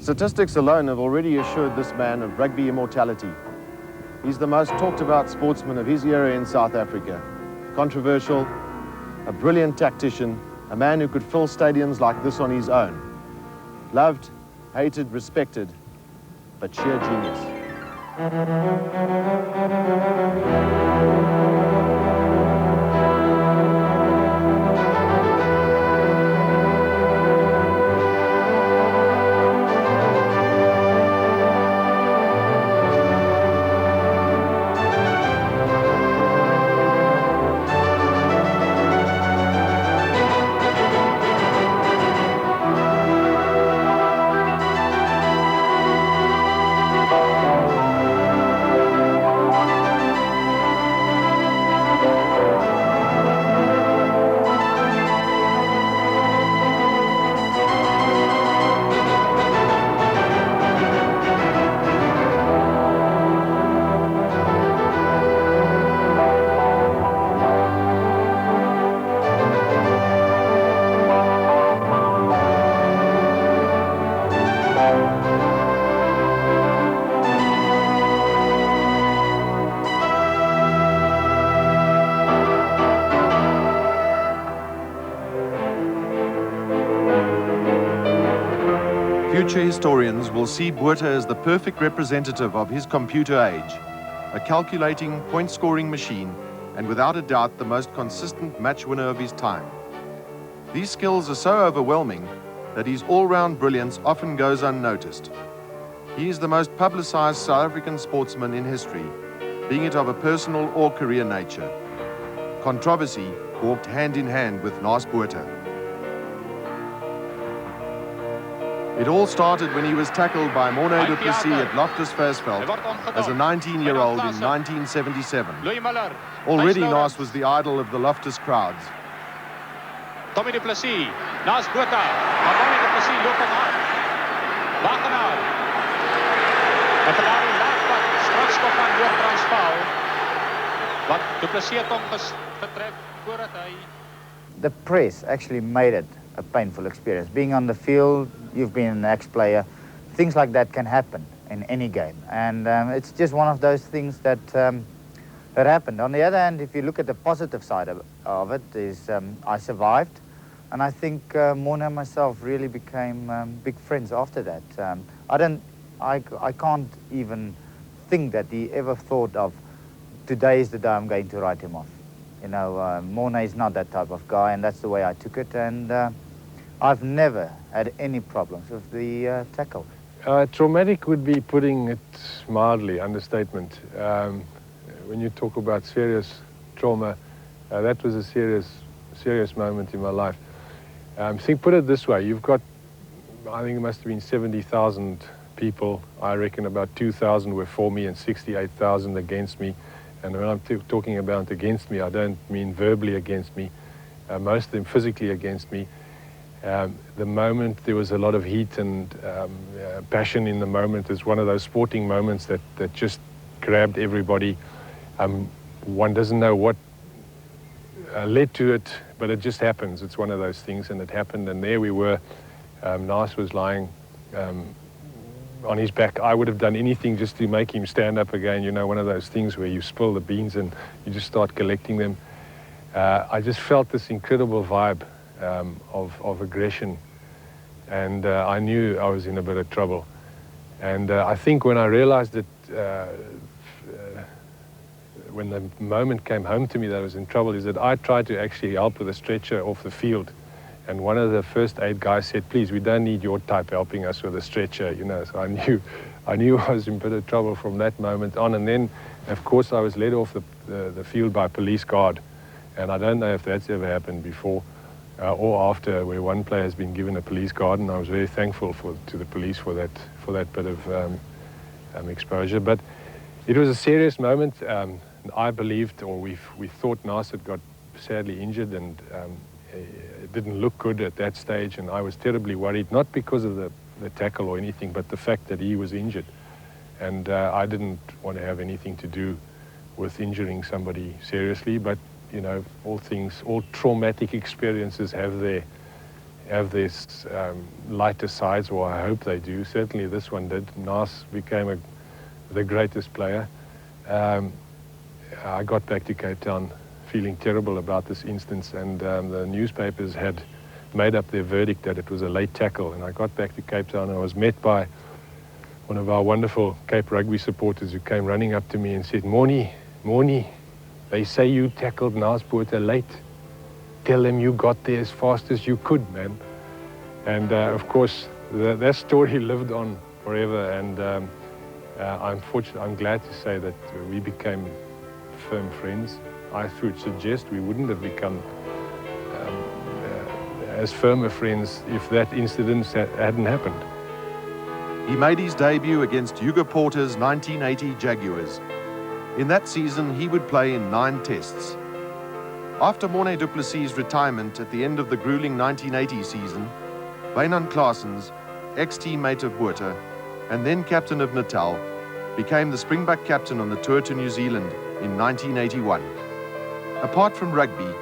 Statistics alone have already assured this man of rugby immortality. He's the most talked about sportsman of his era in South Africa. Controversial, a brilliant tactician, a man who could fill stadiums like this on his own. Loved, hated, respected, but sheer genius. Future historians will see Botha as the perfect representative of his computer age, a calculating, point-scoring machine, and without a doubt the most consistent match winner of his time. These skills are so overwhelming that his all-round brilliance often goes unnoticed. He is the most publicized South African sportsman in history, being it of a personal or career nature. Controversy walked hand in hand with Naas Botha. It all started when he was tackled by Morné du Plessis at Loftus Versfeld as a 19-year-old in 1977. Already Naas was the idol of the Loftus crowds. Tommy du Plessis, Naas Botha, maar Morné du Plessis loop hom aan. Wagenaar. En vandaar die laagpad, strafskop van Noord-Transvaal. Wat du Plessis het hom getref voordat hy... The press actually made it a painful experience. Being on the field, you've been an ex-player, things like that can happen in any game. And it's just one of those things that happened. On the other hand, if you look at the positive side of it, is I survived. And I think Morné and myself really became big friends after that. I can't even think that he ever thought of, today is the day I'm going to write him off. You know, Morné is not that type of guy, and that's the way I took it. And I've never had any problems with the tackle. Traumatic would be putting it mildly, understatement. When you talk about serious trauma, that was a serious moment in my life. Put it this way, you've got, I think it must have been 70,000 people. I reckon about 2,000 were for me and 68,000 against me. And when I'm talking about against me, I don't mean verbally against me, most of them physically against me. The moment, there was a lot of heat and passion in the moment. It's one of those sporting moments that just grabbed everybody. One doesn't know what led to it, but it just happens. It's one of those things, and it happened, and there we were. Naas was lying on his back. I would have done anything just to make him stand up again. You know, one of those things where you spill the beans and you just start collecting them. I just felt this incredible vibe of aggression, and I knew I was in a bit of trouble. And I think when I realized that, when the moment came home to me that I was in trouble, is that I tried to actually help with a stretcher off the field. And one of the first aid guys said, please, we don't need your type helping us with a stretcher, you know. So I knew I was in a bit of trouble from that moment on. And then, of course, I was led off the field by police guard. And I don't know if that's ever happened before or after, where one player has been given a police guard. And I was very thankful to the police for that bit of exposure. But it was a serious moment. I believed, or we thought Naas had got sadly injured, and it didn't look good at that stage, and I was terribly worried, not because of the tackle or anything, but the fact that he was injured. And I didn't want to have anything to do with injuring somebody seriously, but you know, all traumatic experiences have their have this lighter sides, or I hope they do. Certainly this one did. Naas became the greatest player. I got back to Cape Town feeling terrible about this instance, and the newspapers had made up their verdict that it was a late tackle. And I got back to Cape Town and I was met by one of our wonderful Cape Rugby supporters who came running up to me and said, Mornie, they say you tackled Naas Botha late. Tell them you got there as fast as you could, man. And of course, that story lived on forever, and I'm glad to say that we became firm friends. I would suggest we wouldn't have become as firm friends if that incident hadn't happened. He made his debut against Hugo Porter's 1980 Jaguars. In that season, he would play in 9 tests. After Morne du Plessis' retirement at the end of the grueling 1980 season, Wynand Claessens, ex-teammate of Botha and then captain of Natal, became the Springbok captain on the tour to New Zealand in 1981. Apart from rugby,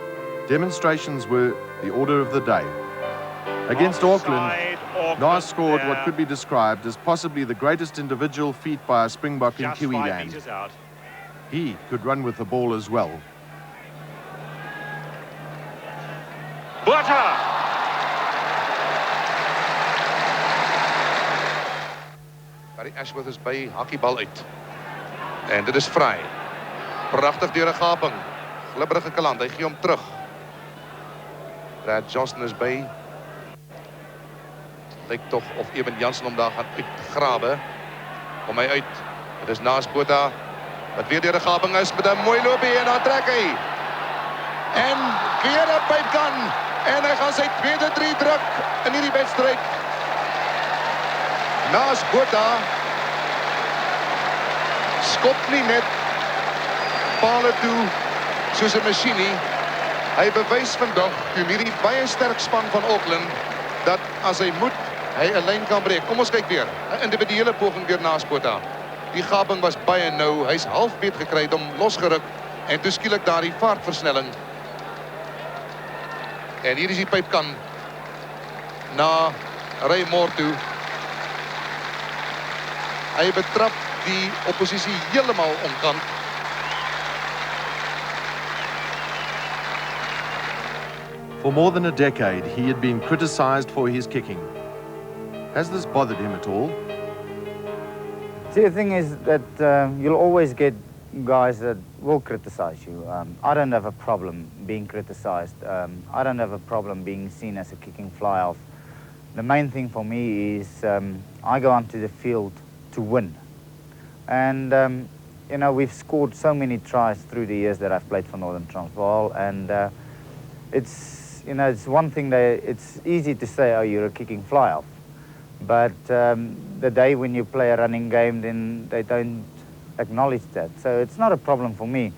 demonstrations were the order of the day. Against Auckland, Naas scored what could be described as possibly the greatest individual feat by a Springbok in Kiwiland. He could run with the ball as well. Botha! Barry Ashworth is by, hakkie bal uit. En dit is vry. Pragtig deur 'n gaping. Glibberige kaland, hy gee hom terug. Brad Johnson is by. Lyk tog of Eben Jansen hom daar gaan uitgrawe. Kom hy uit. Dit is Naas Botha wat weer deur 'n gaping is met 'n mooi loopie en dan trek hy. En weer 'n pypkan en hy gaan sy tweede 3 druk in hierdie wedstryd. Naas Botha skop nie net pale toe soos 'n masjien nie. Hy bewys vandag teen hierdie baie sterk span van Auckland dat as hy moet, hy 'n lyn kan breek. Kom ons kyk weer. 'n Individuele poging deur Naas Botha. Die gaping was baie nou. Hy's halfbeet gekry, hom losgeruk en toe skielik daardie vaartversnelling. En hier is die pypkan na Raymond toe. Hy betrap die oppositie heeltemal onkant. For more than a decade, he had been criticized for his kicking. Has this bothered him at all? See, the thing is that you'll always get guys that will criticize you. I don't have a problem being criticized. I don't have a problem being seen as a kicking fly-half. The main thing for me is I go onto the field to win. And, you know, we've scored so many tries through the years that I've played for Northern Transvaal, and it's, you know, it's one thing that it's easy to say, oh, you're a kicking fly-half. But the day when you play a running game, then they don't acknowledge that. So it's not a problem for me.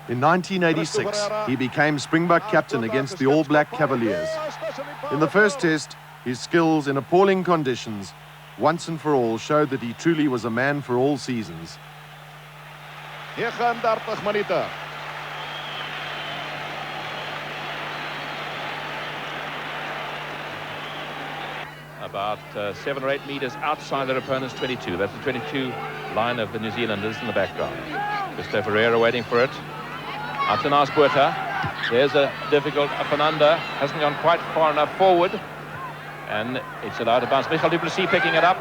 In 1986, he became Springbok captain against the All Black Cavaliers. In the first test, his skills in appalling conditions, once and for all, showed that he truly was a man for all seasons. 39 minute. About 7 or 8 meters outside their opponent's 22. That's the 22 line of the New Zealanders in the background. Christopher Ferreira waiting for it. Out to Naas Botha. There's a difficult up and under. Hasn't gone quite far enough forward. And it's allowed to bounce. Michael du Plessis picking it up.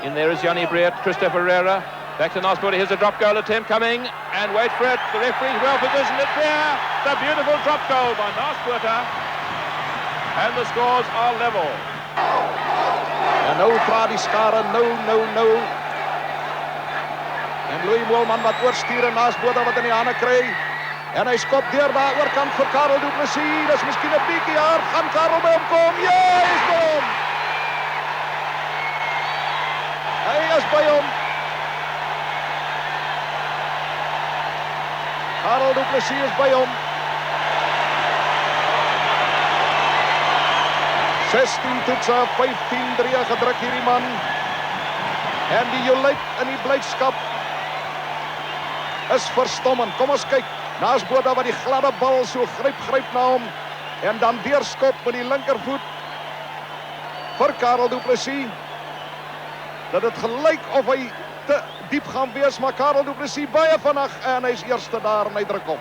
In there is Jannie Breert, Christopher Ferreira. Back to Naas Botha. Here's a drop goal attempt coming. And wait for it. The referee's well positioned. It's there. The beautiful drop goal by Naas Botha. And the scores are level. En nou praat die skare, nou. En Louis Moelman wat oorstuur en Naas Botha wat in die hande kry. En hy skop deur daar oorkant vir Karel du Plessis. Dis miskien 'n bietjie hard. Gaan Karel by hom kom? Ja, hy is by hom. Hy is by hom. Karel du Plessis is by hom. 16 toetse, 15-3 gedruk hierdie man. En die jolijt in die blydskap is verstommend. Kom ons kyk. Naas Botha wat die gladde bal so gryp na hom. En dan deurskop met die linkervoet. vir Karel Du Plessis. Dat het gelyk of hy te diep gaan wees, maar Karel Du Plessis baie vinnig en hy's eerste daar en hy druk op.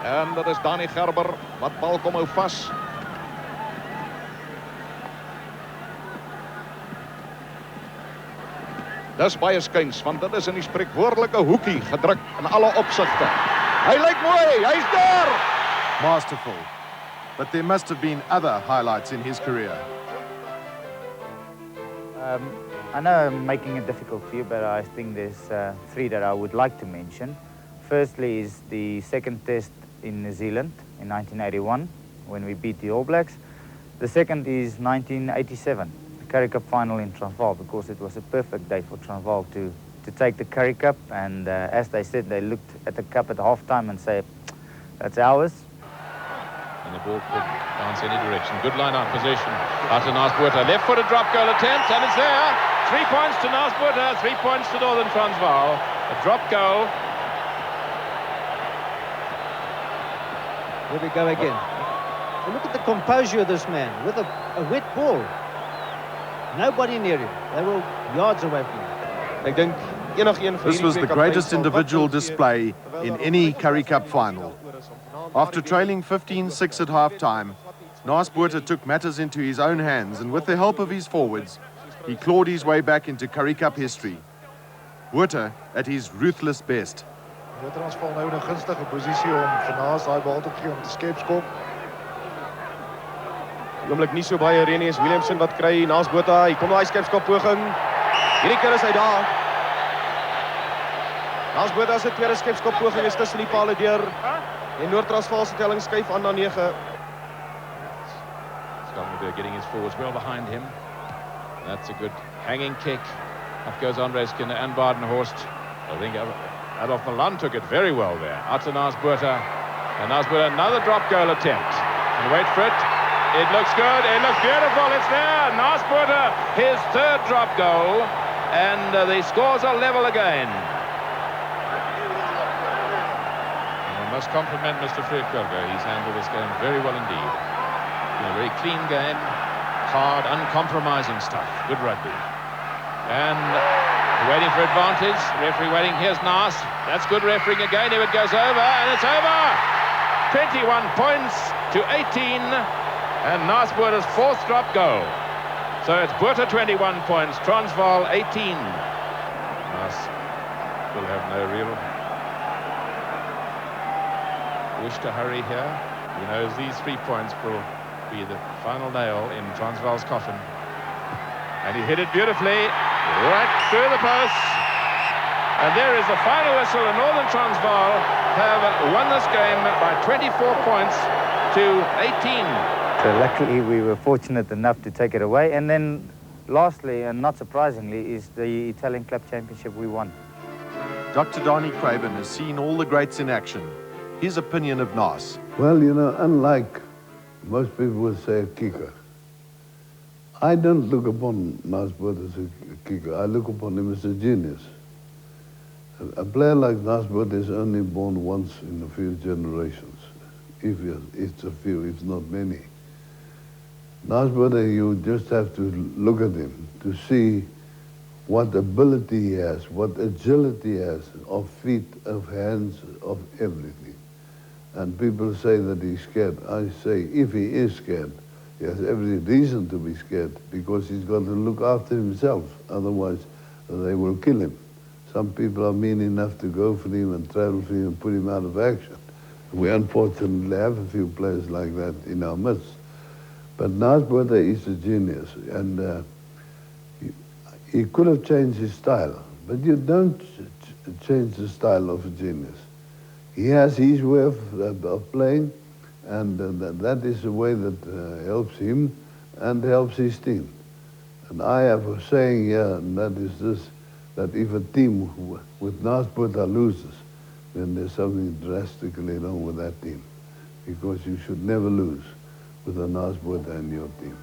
En dat is Dani Gerber wat bal kom hou vas. Dis baie skuins, want dit is in die spreekwoordelike hoekie gedruk in alle opsigte. Hy lyk mooi, hy's daar! Masterful. But there must have been other highlights in his career. I know I'm making it difficult for you, but I think there's three that I would like to mention. Firstly is the second test in New Zealand in 1981 when we beat the All Blacks. The second is 1987, the Currie Cup final in Transvaal, because it was a perfect day for Transvaal to take the Currie Cup, and as they said, they looked at the cup at half-time and said, that's ours. And the ball could bounce any direction. Good line-out position. Out to Naas Botha. Left-footed drop goal attempt, and it's there. 3 points to Naas Botha, 3 points to Northern Transvaal. A drop goal. Here we go again. And look at the composure of this man with a wet ball. Nobody near him. They were yards away from him. This was the greatest individual display in any Currie Cup final. After trailing 15-6 at half-time, Naas Botha took matters into his own hands, and with the help of his forwards, he clawed his way back into Currie Cup history. Botha at his ruthless best. Die Transvaal nou in 'n gunstige posisie om vir Naas daai bal te gee om te skepskop. Oomblik nie so baie reën nie, is Williamson wat kry Naas Botha. Hier kom daai skepskop poging. Hierdie keer is hy daar. Naas Botha se tweede skepskop poging is tussen die palle deur. En Noord-Transvaal se telling skuif aan na 9. Schallenberg getting his forwards well behind him. That's a good hanging kick. Up goes Andre Skinner and Badenhorst. I think Adolf Milan took it very well there. Out to Naas Botha. And Naas Botha, another drop goal attempt. And wait for it. It looks good. It looks beautiful. It's there. Naas Botha, his third drop goal. And the scores are level again. And I must compliment Mr. Fred Kölger. He's handled this game very well indeed. A very clean game. Hard, uncompromising stuff. Good rugby. And waiting for advantage. Referee waiting. Here's Naas. That's good refereeing again. If it goes over, and it's over. 21 points to 18. And Naas Botha's fourth drop goal. So it's Botha 21 points, Transvaal 18. Naas will have no real wish to hurry here. He knows these 3 points will be the final nail in Transvaal's coffin. And he hit it beautifully, right through the post. And there is the final whistle, and Northern Transvaal have won this game by 24 points to 18. So luckily we were fortunate enough to take it away. And then lastly, and not surprisingly, is the Italian Club Championship we won. Dr. Donnie Craven has seen all the greats in action. His opinion of Naas. Well, you know, unlike most people would say a kicker, I don't look upon Naas Botha as a kicker. I look upon him as a genius. A player like Naas Botha is only born once in a few generations. If it's a few, it's not many. Naas Botha, you just have to look at him to see what ability he has, what agility he has, of feet, of hands, of everything. And people say that he's scared. I say, if he is scared, he has every reason to be scared, because he's got to look after himself. Otherwise, they will kill him. Some people are mean enough to go for him and travel for him and put him out of action. We unfortunately have a few players like that in our midst. But Naas Botha is a genius, and he could have changed his style, but you don't change the style of a genius. He has his way of playing, and that is the way that helps him and helps his team. And I have a saying here, and that is this, that if a team with Naas Botha loses, then there's something drastically wrong with that team, because you should never lose with a Naas Botha in your team.